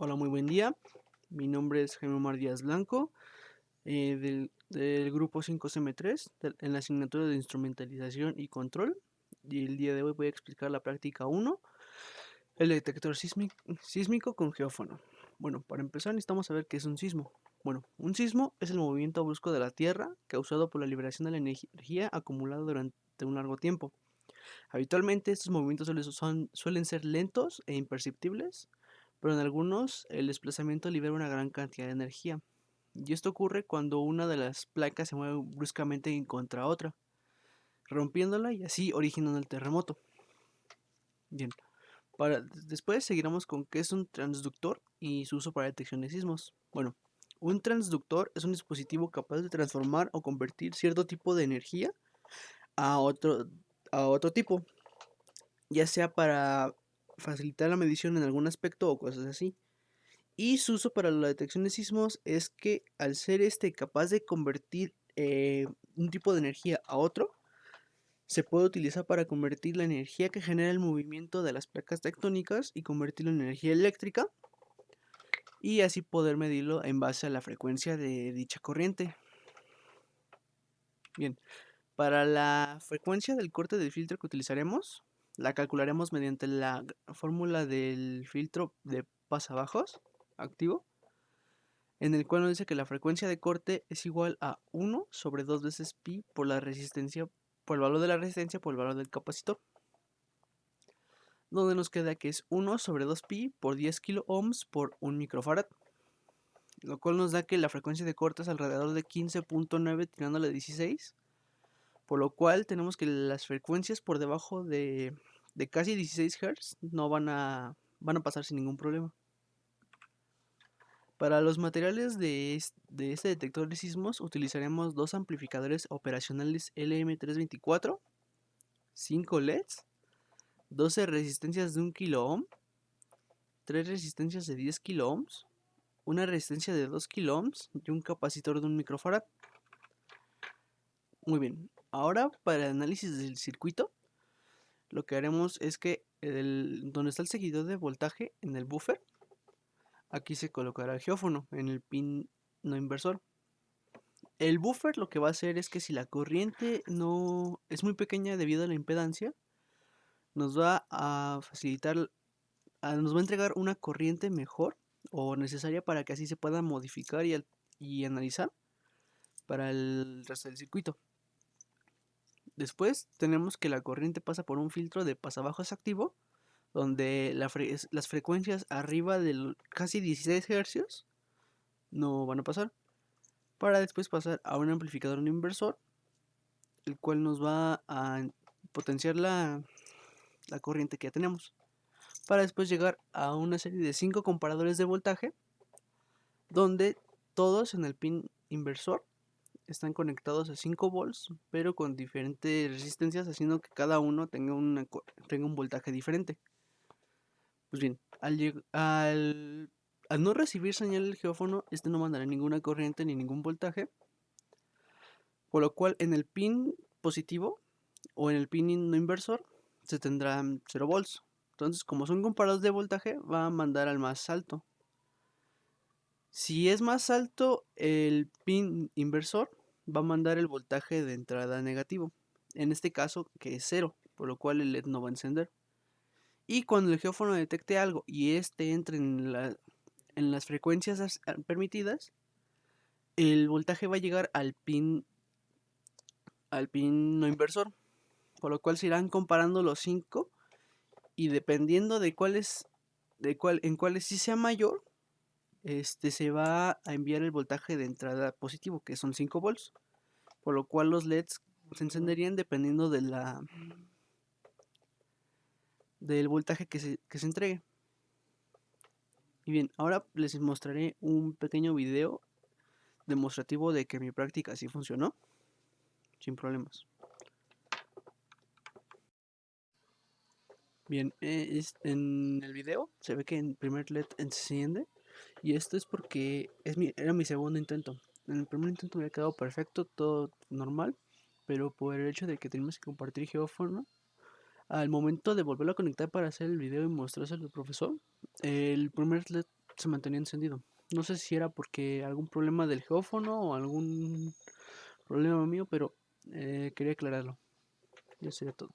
Hola, muy buen día. Mi nombre es Jaime Omar Díaz Blanco, del grupo 5CM3, en la asignatura de Instrumentalización y Control. Y el día de hoy voy a explicar la práctica 1, el detector sísmico con geófono. Bueno, para empezar necesitamos saber qué es un sismo. Bueno, un sismo es el movimiento brusco de la Tierra causado por la liberación de la energía acumulada durante un largo tiempo. Habitualmente estos movimientos suelen ser lentos e imperceptibles, pero en algunos el desplazamiento libera una gran cantidad de energía. Y esto ocurre cuando una de las placas se mueve bruscamente en contra otra, rompiéndola y así originando el terremoto. Bien, después seguiremos con qué es un transductor y su uso para detección de sismos. Bueno, un transductor es un dispositivo capaz de transformar o convertir cierto tipo de energía a otro tipo, ya sea para facilitar la medición en algún aspecto o cosas así. Y su uso para la detección de sismos es que al ser capaz de convertir un tipo de energía a otro, se puede utilizar para convertir la energía que genera el movimiento de las placas tectónicas y convertirlo en energía eléctrica y así poder medirlo en base a la frecuencia de dicha corriente. Bien, para la frecuencia del corte del filtro que utilizaremos, la calcularemos mediante la fórmula del filtro de pasabajos activo, en el cual nos dice que la frecuencia de corte es igual a 1 sobre 2 veces pi por la resistencia, por el valor de la resistencia por el valor del capacitor, donde nos queda que es 1 sobre 2 pi por 10 kilo ohms por 1 microfarad, lo cual nos da que la frecuencia de corte es alrededor de 15.9 tirándole a 16, por lo cual tenemos que las frecuencias por debajo de casi 16 Hz no van a pasar sin ningún problema. Para los materiales de este detector de sismos utilizaremos dos amplificadores operacionales LM324, 5 LEDs, 12 resistencias de 1 kilo ohm, 3 resistencias de 10 kilo ohms, una resistencia de 2 kilo ohms y un capacitor de 1 microfarad. Muy bien, ahora para el análisis del circuito, lo que haremos es que donde está el seguidor de voltaje en el buffer, aquí se colocará el geófono en el pin no inversor. El buffer lo que va a hacer es que si la corriente no es muy pequeña debido a la impedancia, nos va a facilitar, nos va a entregar una corriente mejor o necesaria para que así se pueda modificar y analizar para el resto del circuito. Después tenemos que la corriente pasa por un filtro de pasabajos activo, donde las frecuencias arriba del casi 16 Hz no van a pasar, para después pasar a un amplificador no inversor, el cual nos va a potenciar la corriente que ya tenemos, para después llegar a una serie de 5 comparadores de voltaje, donde todos en el pin inversor están conectados a 5 volts, pero con diferentes resistencias, haciendo que cada uno tenga un voltaje diferente. Pues bien, al no recibir señal del geófono, este no mandará ninguna corriente ni ningún voltaje, por lo cual en el pin positivo o en el pin no inversor se tendrán 0 volts. Entonces, como son comparados de voltaje, va a mandar al más alto. Si es más alto el pin inversor, va a mandar el voltaje de entrada negativo. En este caso, que es 0, por lo cual el LED no va a encender. Y cuando el geófono detecte algo y este entre en las frecuencias permitidas, el voltaje va a llegar al pin no inversor, por lo cual se irán comparando los 5 y dependiendo en cuáles sí sea mayor, se va a enviar el voltaje de entrada positivo, que son 5 volts, por lo cual los LEDs se encenderían dependiendo del voltaje que se entregue. Y bien, ahora les mostraré un pequeño video demostrativo de que mi práctica sí funcionó, sin problemas. Bien, en el video se ve que el primer LED enciende y esto es porque era mi segundo intento. En el primer intento me había quedado perfecto, todo normal, pero por el hecho de que teníamos que compartir geófono, al momento de volverlo a conectar para hacer el video y mostrárselo al profesor, el primer LED se mantenía encendido. No sé si era porque algún problema del geófono o algún problema mío, pero quería aclararlo. Ya sería todo.